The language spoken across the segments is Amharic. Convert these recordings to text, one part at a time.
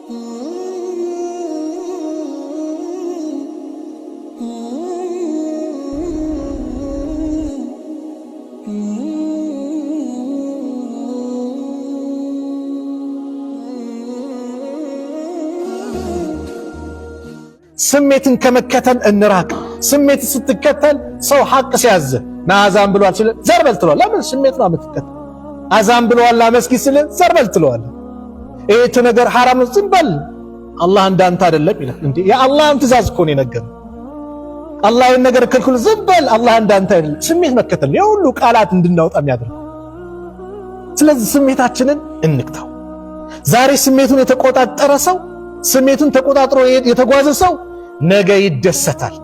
ስሜትን ከመከተል እንራቅ። ስሜት ስትከተል ሰው ሐቅ ሲያዝ ናዛም ብሏል ሲል ዘርበል ትለዋል። ለምን ስሜት ነው የምትከተል? አዛም ብሏል መስጊድ ሲል ዘርበል ትለዋል። እይት ነገር حرام ዝም በል አላህ እንዳንተ አይደለም ይላል። እንዴ የአላህን ትእዛዝ እኮ ነው የነገረው። አላህን ነገር ከልኩል ዝም በል አላህ እንዳንተ አይደለም። ስሜት መከተል ነው የሁሉ ቃላት እንድናወጣ የሚያደርገው። ስለዚህ ስሜታችንን እንክታው። ዛሬ ስሜቱን የተቆጣጠረ ሰው ስሜቱን ተቆጣጥሮ የተጓዘ ሰው ነገ ይደሰታል።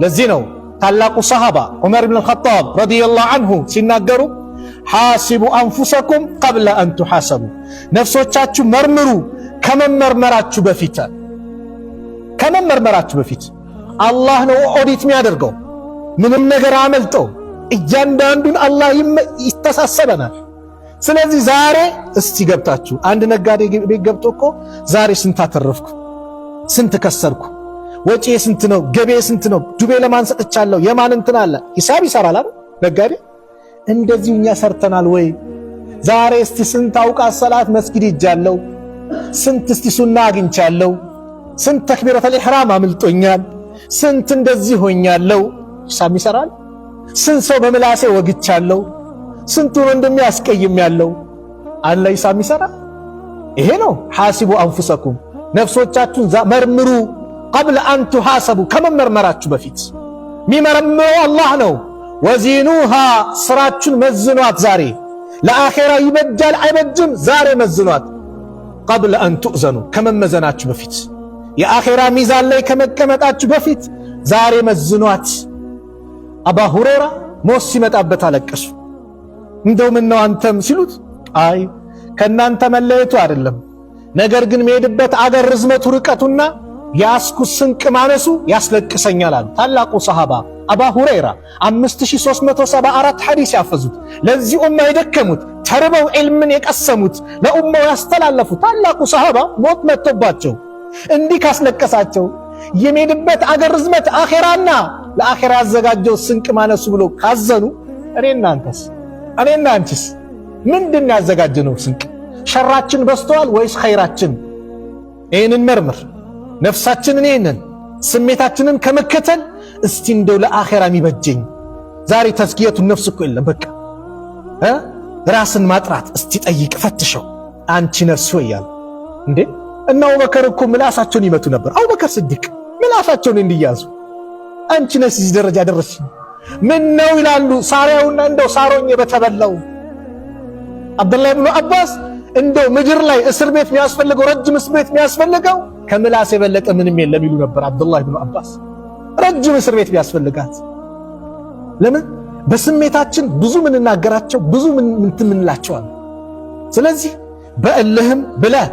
ለዚህ ነው ታላቁ ሰሃባ ዑመር ኢብኑ አልኸጣብ ረዲየላሁ ዐንሁ ሲናገሩ ሐሲቡ አንፉሰኩም ቀብለ አን ቱሐሰቡ፣ ነፍሶቻችሁ መርምሩ ከመመርመራችሁ በፊት። አላህ ነው ኦዲት የሚያደርገው። ምንም ነገር አመልጠው እያንዳንዱን አላህ ይተሳሰበናል። ስለዚህ ዛሬ እስቲ ገብታችሁ አንድ ነጋዴ ቤት ገብቶ እኮ ዛሬ ስንት አተረፍኩ፣ ስንት ከሰርኩ፣ ወጪ ስንት ነው፣ ገቤ ስንት ነው፣ ዱቤ ለማን ሰጥቻለሁ፣ የማን እንትን አለ ሂሳብ ይሰራል አይደል ነጋዴ። እንደዚህ እኛ ሰርተናል ወይ? ዛሬ እስቲ ስንት አውቃት ሰላት መስጊድ ሄጃለሁ፣ ስንት እስቲ ሱና አግኝቻለሁ፣ ስንት ተክቢረተል ኢህራም አምልጦኛል፣ ስንት እንደዚህ ሆኛለሁ። ሂሳብ ይሰራል። ስንት ሰው በምላሴ ወግቻለሁ፣ ስንቱን እንደሚያስቀይም ያለው አለ ሂሳብ ይሰራ። ይሄ ነው ሐሲቡ አንፉሰኩም፣ ነፍሶቻችሁን መርምሩ ቀብለ አን ቱሐሰቡ፣ ከመመርመራችሁ በፊት። የሚመረምረው አላህ ነው። ወዚኑሃ፣ ስራችሁን መዝኗት። ዛሬ ለአኼራ ይበጃል አይበጅም ዛሬ መዝኗት። ቀብለ አን ቱእዘኑ፣ ከመመዘናችሁ በፊት፣ የአኼራ ሚዛን ላይ ከመቀመጣችሁ በፊት ዛሬ መዝኗት። አባ ሁረይራ ሞት ሲመጣበት አለቀሱ። እንደው ምን ነው አንተም ሲሉት፣ አይ ከናንተ መለየቱ አይደለም፣ ነገር ግን መሄድበት አገር ርዝመቱ ርቀቱና ያስኩት ስንቅ ማነሱ ያስለቅሰኛል አሉ። ታላቁ ሰሃባ አባ ሁረይራ 5374 ሐዲስ ያፈዙት፣ ለዚህ ኡማ የደከሙት፣ ተርበው ዒልምን የቀሰሙት፣ ለኡማው ያስተላለፉ ታላቁ ሰሃባ ሞት መጥቶባቸው እንዲህ ካስለቀሳቸው የሚሄድበት አገር ርዝመት አኼራና ለአኼራ ያዘጋጀው ስንቅ ማነሱ ብሎ ካዘኑ እኔና አንቺስ ምንድን ያዘጋጀነው ስንቅ? ሸራችን በስተዋል ወይስ ኸይራችን? ይህንን መርምር ነፍሳችንን። ይህንን ስሜታችንን ከመከተል እስቲ እንደው ለአኼራ የሚበጀኝ ዛሬ ተዝኪየቱን ነፍስ እኮ የለም። በቃ ራስን ማጥራት እስቲ ጠይቅ፣ ፈትሸው። አንቺ ነፍስ ወይ ያሉ እንዴ እና አቡበከር እኮ ምላሳቸውን ይመቱ ነበር። አቡበከር ስዲቅ ምላሳቸውን እንዲያዙ አንቺ ነፍስ እዚህ ደረጃ ደረስሽ ምን ነው ይላሉ። ሳሪያውና እንደው ሳሮኝ በተበላው አብዱላህ ኢብኑ አባስ እንደው ምድር ላይ እስር ቤት የሚያስፈልገው ረጅም እስር ቤት የሚያስፈልገው ከምላስ የበለጠ ምንም የለም ይሉ ነበር አብዱላህ ኢብኑ አባስ። ረጅም እስር ቤት ቢያስፈልጋት ለምን? በስሜታችን ብዙ ምንናገራቸው ብዙ ምንላቸዋል። ስለዚህ በእልህም ብለህ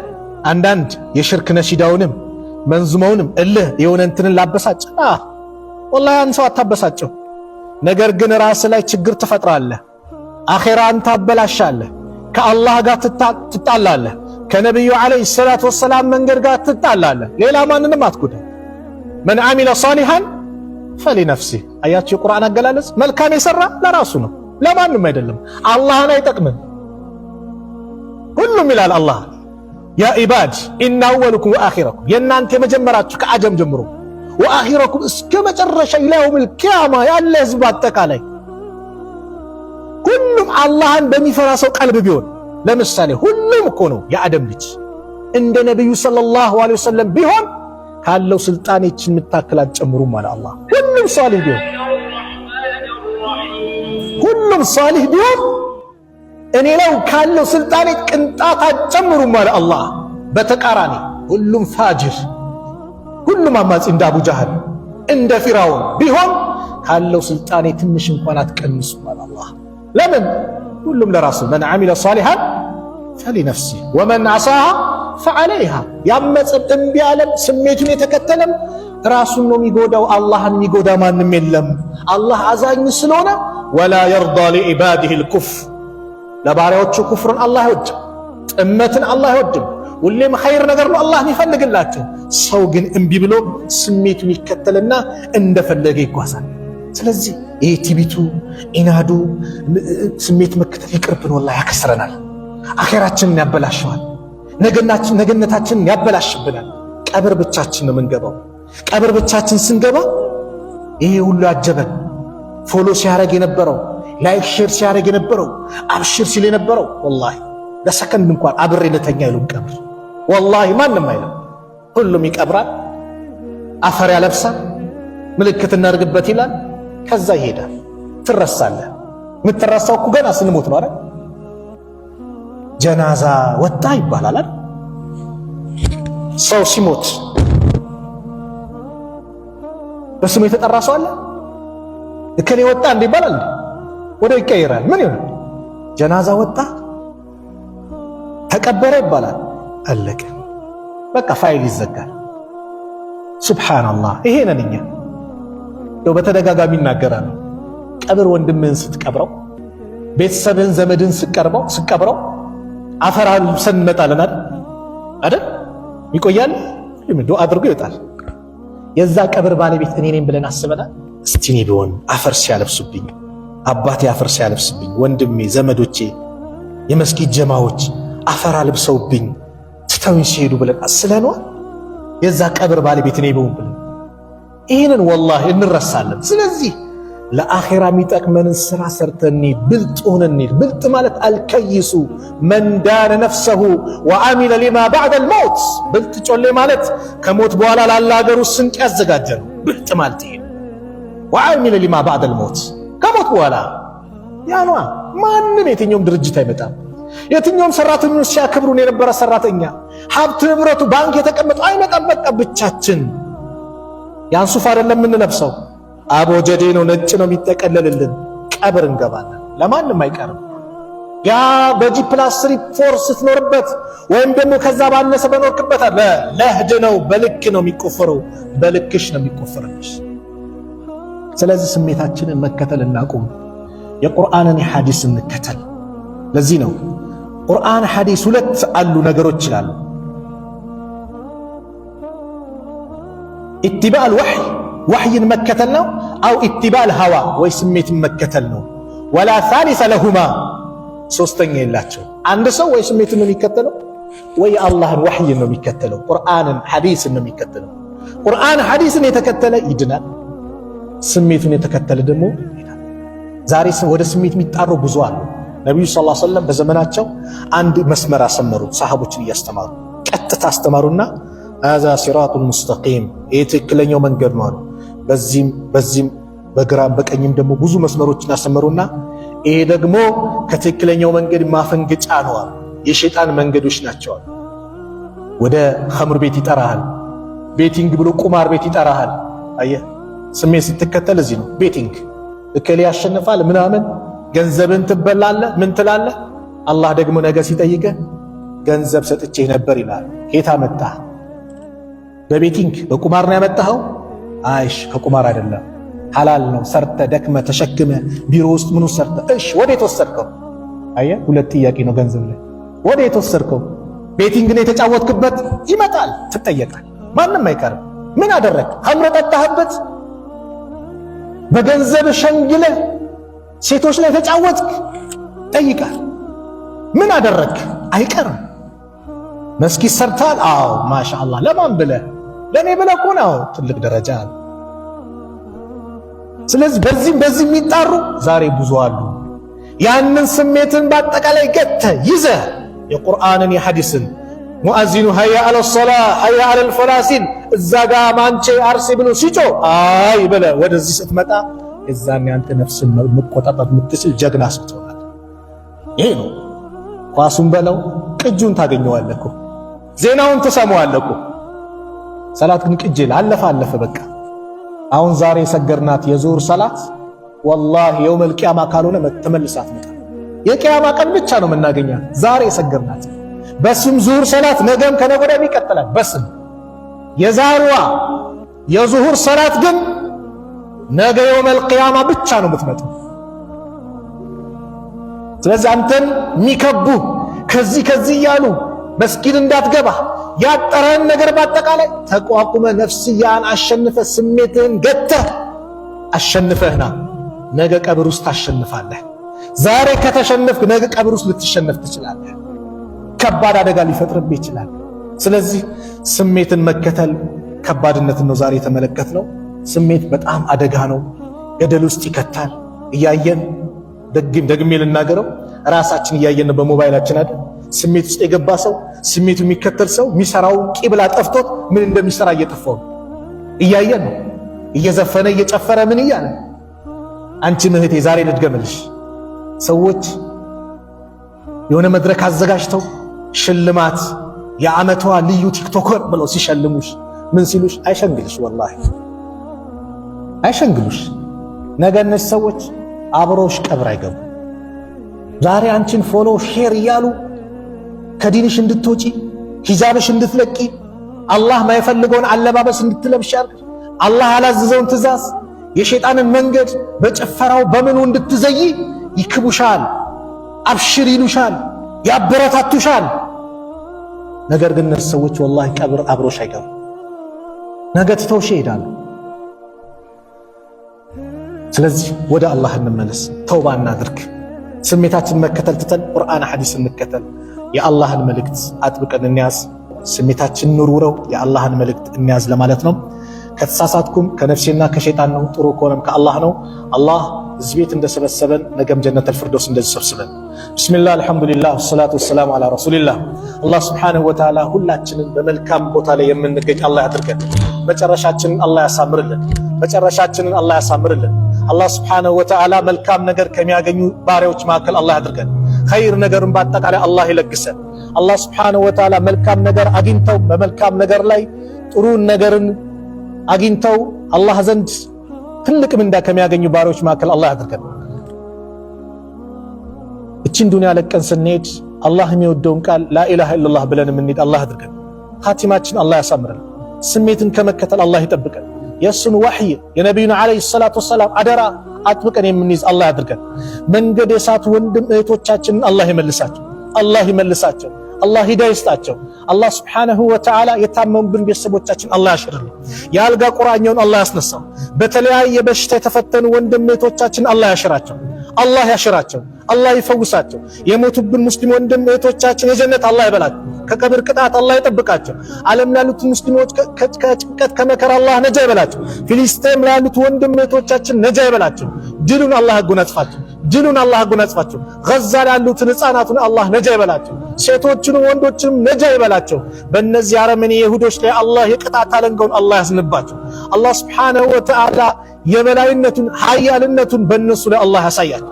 አንዳንድ የሽርክ ነሺዳውንም መንዙመውንም እልህ የሆነ እንትንን ላበሳጭ ወላሂ አንድ ሰው አታበሳጨው። ነገር ግን ራስ ላይ ችግር ትፈጥራለህ፣ አኼራን ታበላሻለህ፣ ከአላህ ጋር ትጣላለህ፣ ከነቢዩ ዓለይሂ ሰላቱ ወሰላም መንገድ ጋር ትጣላለህ። ሌላ ማንንም አትጎዳ። መን ዓሚለ ሷሊሃን ፈሊነፍሲህ። አያችሁ የቁርአን አገላለጽ፣ መልካም የሰራ ለራሱ ነው ለማንም አይደለም። አላህን አይጠቅምም። ሁሉም ይላል አላህ ያ ኢባድ ኢነ አወለኩም ወአኺረኩም፣ የእናንተ የመጀመራችሁ ከአደም ጀምሮ ወአኺረኩም እስከ መጨረሻ ኢላ የውሚል ቂያማ ያለ ህዝብ አጠቃላይ ሁሉም አላህን በሚፈራ ሰው ቀልብ ቢሆን፣ ለምሳሌ ሁሉም እኮ ነው የአደም ልጅ እንደ ነብዩ ሰለላሁ ዐለይሂ ወሰለም ቢሆን ካለው ስልጣኔችን የምታክል አትጨምሩም ማለት አላህ። ሁሉም ሷሊህ ቢሆን እኔ ነው ካለው ስልጣኔ ቅንጣት አትጨምሩም ማለት አላህ። በተቃራኒ ሁሉም ፋጅር፣ ሁሉም አማጺ እንደ አቡ ጃህል እንደ ፊራውን ቢሆን ካለው ስልጣኔ ትንሽ እንኳን አትቀንሱም ማለት አላህ። ለምን? ሁሉም ለራሱ መን ዓሚለ ሷሊሃን ፈሊነፍሲህ ወመን ዓሳሃ ፈዓለይሃ። ያመፀም እምቢ ያለም ስሜቱን የተከተለም ራሱን ነው የሚጎዳው። አላህን የሚጎዳ ማንም የለም። አላህ አዛኝ ስለሆነ ወላ የርዳ ሊዒባዲሂል ኩፍር፣ ለባሪያዎቹ ኩፍርን አላህ አይወድም፣ ጥመትን አላህ አይወድም። ሁሌም ኸይር ነገር ነው አላህ የሚፈልግላቸው። ሰው ግን እምቢ ብሎ ስሜቱን ይከተልና እንደፈለገ ይጓዛል። ስለዚህ ይሄ ቲቢቱ ኢናዱ ስሜት መከተል ይቅርብን፣ ወላሂ ያከስረናል፣ አኼራችንን ያበላሸዋል፣ ነገነታችንን ያበላሽብናል። ቀብር ብቻችን ነው የምንገባው። ቀብር ብቻችን ስንገባ ይሄ ሁሉ አጀበን ፎሎ ሲያረግ የነበረው ላይክ ሼር ሲያረግ የነበረው አብሽር ሲል የነበረው ወላሂ ለሰከንድ እንኳን አብሬ ልተኛ ይሉን ቀብር ወላሂ ማንም አይልም። ሁሉም ይቀብራል፣ አፈር ያለብሳል፣ ምልክት እናድርግበት ይላል፣ ከዛ ይሄዳል። ትረሳለህ። የምትረሳው እኮ ገና ስንሞት ነው አይደል? ጀናዛ ወጣ ይባላል አይደል? ሰው ሲሞት በስሙ የተጠራ ሰው አለ? እከሌ ወጣ እንደ ይባላል፣ ወደ ይቀየራል። ምን ይሆናል? ጀናዛ ወጣ ተቀበረ ይባላል። አለቀ በቃ ፋይል ይዘጋል። ሱብሃንአላህ። ይሄ ነን እኛ። በተደጋጋሚ ይናገራሉ። ቀብር ወንድምህን ስትቀብረው፣ ቤተሰብህን ዘመድን ስትቀብረው አፈር አልብሰን እንመጣለን አይደል? ይቆያል፣ ዱዓ አድርጎ ይወጣል። የዛ ቀብር ባለቤት እኔ ነኝ ብለን አስበናል? እስቲ እኔ ቢሆን አፈር ሲያለብሱብኝ፣ አባቴ አፈር ሲያለብስብኝ፣ ወንድሜ ዘመዶቼ የመስጊድ ጀማዎች አፈር አልብሰውብኝ ትተውኝ ሲሄዱ ብለን አስለነዋል? የዛ ቀብር ባለቤት እኔ ቢሆን ብለን ይህንን ወላሂ እንረሳለን። ስለዚህ ለአኼራ የሚጠቅመንን ስራ ሰርተን ብልጥ ሆነን እንሂድ። ብልጥ ማለት አልከይሱ መን ዳነ ነፍሰሁ ወአሚለ ሊማ ባዕደል መውት። ብልጥ ጮሌ ማለት ከሞት በኋላ ላለ ሀገሩ ስንቅ ያዘጋጀ ነው። ብልጥ ማለት ይሄ ወአሚለ ሊማ ባዕደል መውት። ከሞት በኋላ ያኗ ማንም የትኛውም ድርጅት አይመጣም። የትኛውም ሰራተኞች ሲያከብሩን የነበረ ሰራተኛ ሀብት ንብረቱ ባንክ የተቀመጠ አይመጣም። በቃ ብቻችን ያን ሱፍ አይደለም የምንለብሰው፣ አቦጀዴ ነው ነጭ ነው የሚጠቀለልልን። ቀብር እንገባለን፣ ለማንም አይቀርም። ያ በጂ ፕላስ 3 ስትኖርበት ወይም ደግሞ ከዛ ባነሰ በኖርክበት ለህድ ነው፣ በልክ ነው የሚቆፈረው፣ በልክሽ ነው የሚቆፈረልሽ። ስለዚህ ስሜታችንን መከተል እናቁም። የቁርአንን የሐዲስ እንከተል። ለዚህ ነው ቁርአን ሐዲስ ሁለት አሉ ነገሮች ይላሉ። ኢትባዕ ወሕይ ወሕይን መከተል ነው፣ አው ኢትባዕ ሀዋ ወይ ስሜትን መከተል ነው። ወላ ሳሊሰ ለሁማ ሶስተኛ የላቸው። አንድ ሰው ወይ ስሜትን ነው የሚከተለው ወይ አላህን ወሕይን ነው የሚከተለው፣ ቁርአንን ሐዲስን ነው የሚከተለው። ቁርአን ሐዲስን የተከተለ ይድናል፣ ስሜቱን የተከተለ ደግሞ ይድናል። ዛሬ ወደ ስሜት የሚጣሩ ብዙ አሉ። ነቢዩ ሰለላሁ ዐለይሂ ወሰለም በዘመናቸው አንድ መስመር አሰመሩ፣ ሰሃቦችን እያስተማሩ ቀጥታ አስተማሩና አዛ ሲራጡል ሙስተቂም፣ ይህ ትክክለኛው መንገድ ነው አሉ። በዚህም በግራም በቀኝም ደግሞ ብዙ መስመሮችን አሰመሩና ይሄ ደግሞ ከትክክለኛው መንገድ ማፈንገጫ ነው አሉ። የሸይጣን መንገዶች ናቸው አሉ። ወደ ኸምር ቤት ይጠራሃል፣ ቤቲንግ ብሎ ቁማር ቤት ይጠራሃል። አየህ፣ ስሜት ስትከተል እዚህ ነው ቤቲንግ፣ እከሌ ያሸንፋል ምናምን፣ ገንዘብን ትበላለህ፣ ምን ትላለህ። አላህ ደግሞ ነገ ሲጠይቅህ ገንዘብ ሰጥቼህ ነበር ይላል። ኬታ መጣ? በቤቲንግ በቁማር ነው ያመጣኸው? አይሽ ከቁማር አይደለም፣ ሐላል ነው። ሰርተ ደክመ ተሸክመ ቢሮ ውስጥ ምኑ ሰርተ። እሺ ወዴት ወሰድከው? አየህ፣ ሁለት ጥያቄ ነው ገንዘብ ላይ። ወዴት ወሰድከው? ቤቲንግ ነው የተጫወትክበት፣ ይመጣል፣ ትጠየቃል። ማንም አይቀርም። ምን አደረግ? ኸምር ጠጣህበት፣ በገንዘብ ሸንግለ ሴቶች ላይ ተጫወትክ፣ ጠይቃል። ምን አደረግ? አይቀርም። መስጊድ ሰርታል? አዎ ማሻአላህ። ለማን ብለህ? ለኔ ብለህ እኮ ነው። ትልቅ ደረጃ አለ። ስለዚህ በዚህ የሚጣሩ ዛሬ ብዙ አሉ። ያንን ስሜትን በአጠቃላይ ገተህ ይዘህ የቁርአንን የሐዲስን ሙአዚኑ ሀያ አለ ሶላህ ሀያ አለል ፈላህ ሲል እዛ ጋ ማንቼ አርሲ ብሎ ሲጮ አይ ብለህ ወደዚህ ስትመጣ የዛኔ አንተ ነፍስን መቆጣጠር የምትችል ጀግና ስትሆናል። ይሄ ነው። ኳሱን በለው ቅጁን ታገኘዋለህ እኮ፣ ዜናውን ትሰማዋለህ እኮ። ሰላት ግን ቅጅ አለፈ በቃ። አሁን ዛሬ የሰገርናት የዙሁር ሰላት ወላሂ የውመል ቂያማ ካልሆነ ተመልሳት መጣ። የቂያማ ቀን ብቻ ነው የምናገኛት። ዛሬ የሰገርናት በስም ዙሁር ሰላት ነገም ከነገ ወዲያም ይቀጥላል በስም። የዛሬዋ የዙሁር ሰላት ግን ነገ የውመል ቂያማ ብቻ ነው የምትመጣው። ስለዚህ አንተን የሚከቡ ከዚህ እያሉ መስጊድ እንዳትገባ ያጠረን ነገር ባጠቃላይ ተቋቁመ ነፍስያን አሸንፈ ስሜትን ገተህ አሸንፈህና ነገ ቀብር ውስጥ ታሸንፋለህ። ዛሬ ከተሸነፍክ ነገ ቀብር ውስጥ ልትሸነፍ ትችላለህ። ከባድ አደጋ ሊፈጥርብህ ይችላል። ስለዚህ ስሜትን መከተል ከባድነትን ነው ዛሬ የተመለከትነው። ስሜት በጣም አደጋ ነው፣ ገደል ውስጥ ይከታል። እያየን ደግሜ ልናገረው፣ ራሳችን እያየን በሞባይላችን አይደል ስሜት ውስጥ የገባ ሰው፣ ስሜቱ የሚከተል ሰው የሚሰራው ቂብላ ጠፍቶት ምን እንደሚሰራ እየጠፋው እያየን ነው። እየዘፈነ እየጨፈረ ምን እያለ። አንቺ እህቴ ዛሬ ልድገምልሽ፣ ሰዎች የሆነ መድረክ አዘጋጅተው ሽልማት የዓመቷ ልዩ ቲክቶከር ብለው ሲሸልሙሽ ምን ሲሉሽ አይሸንግልሽ፣ ወላሂ አይሸንግሉሽ። ነገ እነዚህ ሰዎች አብሮሽ ቀብር አይገቡ። ዛሬ አንቺን ፎሎ ሼር እያሉ ከዲንሽ እንድትወጪ ሂጃብሽ እንድትለቂ አላህ ማይፈልገውን አለባበስ እንድትለብሽ አላህ ያላዘዘውን ትእዛዝ የሸይጣንን መንገድ በጭፈራው በምኑ እንድትዘይ ይክቡሻል፣ አብሽር ይሉሻል፣ ያበረታቱሻል። ነገር ግን እነዚህ ሰዎች ወላሂ ቀብር አብሮሽ አይገቡ። ነገ ትተውሽ ይሄዳሉ። ስለዚህ ወደ አላህ እንመለስ፣ ተውባ እናድርግ። ስሜታችን መከተል ትተን ቁርአን ሐዲስ እንከተል። የአላህን መልእክት አጥብቀን እንያዝ። ስሜታችን ኑሩረው የአላህን መልእክት እንያዝ ለማለት ነው። ከተሳሳትኩም ከነፍሴና ከሸይጣን ነው፣ ጥሩ ከሆነም ከአላህ ነው። አላህ እዚህ ቤት እንደሰበሰበን ነገም ጀነተል ፊርደውስ እንደዚህ ሰብስበን። ቢስሚላህ አልሐምዱሊላህ ወሰላቱ ወሰላሙ ዐላ ረሱሊላህ። አላህ ሱብሓነሁ ወተዓላ ሁላችንን በመልካም ቦታ ላይ የምንገኝ አላህ ያድርገን። መጨረሻችንን አላህ ያሳምርልን። መጨረሻችንን አላህ ያሳምርልን። አላህ ሱብሓነሁ ወተዓላ መልካም ነገር ከሚያገኙ ባሪያዎች መካከል አላህ ያድርገን። ኸይር ነገርን በአጠቃላይ አላህ ይለግሰን። አላህ ሱብሓነሁ ወተዓላ መልካም ነገር አግኝተው በመልካም ነገር ላይ ጥሩ ነገርን አግኝተው አላህ ዘንድ ትልቅ ምንዳ ከሚያገኙ ባሪያዎች መካከል አላህ ያድርገን። እቺን ዱንያ ለቀን ስንሄድ አላህ የሚወደውን ቃል ላኢላሃ ኢለላህ ብለን የምንሄድ አላህ ያድርገን። ኻቲማችን አላህ ያሳምረን። ስሜትን ከመከተል አላህ ይጠብቀን። የእሱን ወሕይ የነቢዩን ዓለይሂ ሰላቱ ወሰላም አደራ አጥብቀን የምንይዝ አላህ ያድርገን። መንገድ የሳቱ ወንድም እህቶቻችንን አላህ ይመልሳቸው፣ አላህ ይመልሳቸው፣ አላህ ሂዳያ ይስጣቸው። አላህ ሱብሓነሁ ወተዓላ የታመሙብን ቤተሰቦቻችን አላህ ያሽርልን። የአልጋ ቁራኛውን አላህ ያስነሳው። በተለያየ በሽታ የተፈተኑ ወንድም እህቶቻችን አላህ ያሽራቸው፣ አላህ ያሽራቸው፣ አላህ ይፈውሳቸው። የሞቱብን ሙስሊም ወንድም እህቶቻችን የጀነት አላህ ይበላቸው፣ ከቀብር ቅጣት አላህ ይጠብቃቸው። ዓለም ላሉት ሙስሊሞች ከጭንቀት ከመከራ አላህ ነጃ ይበላቸው። ፊሊስጤም ላሉት ወንድም እህቶቻችን ነጃ ይበላቸው። ድሉን አላህ ያጎናጽፋቸው፣ ድሉን አላህ ያጎናጽፋቸው። ገዛ ላሉትን ሕፃናቱን አላህ ነጃ ይበላቸው። ሴቶችንም ወንዶችንም ነጃ ይበላቸው። በእነዚህ አረመኔ ይሁዶች ላይ አላህ የቅጣት አለንጋውን አላህ ያዝንባቸው። አላህ ሱብሓነሁ ወተዓላ የበላይነቱን ኃያልነቱን በእነሱ ላይ አላህ ያሳያል።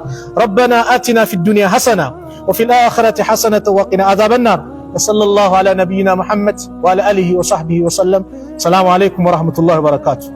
ረበና አቲና ፊ ዱንያ ሐሰና ወፊል አኺረቲ ሐሰነተ ወቂና አዛበናር። ወሰለላሁ ዐላ ነቢይና ሙሐመድ ወዐላ አሊሂ ወሰሕቢሂ ወሰለም። ሰላሙ ዐለይኩም ወረሕመቱላሂ ወበረካቱሁ።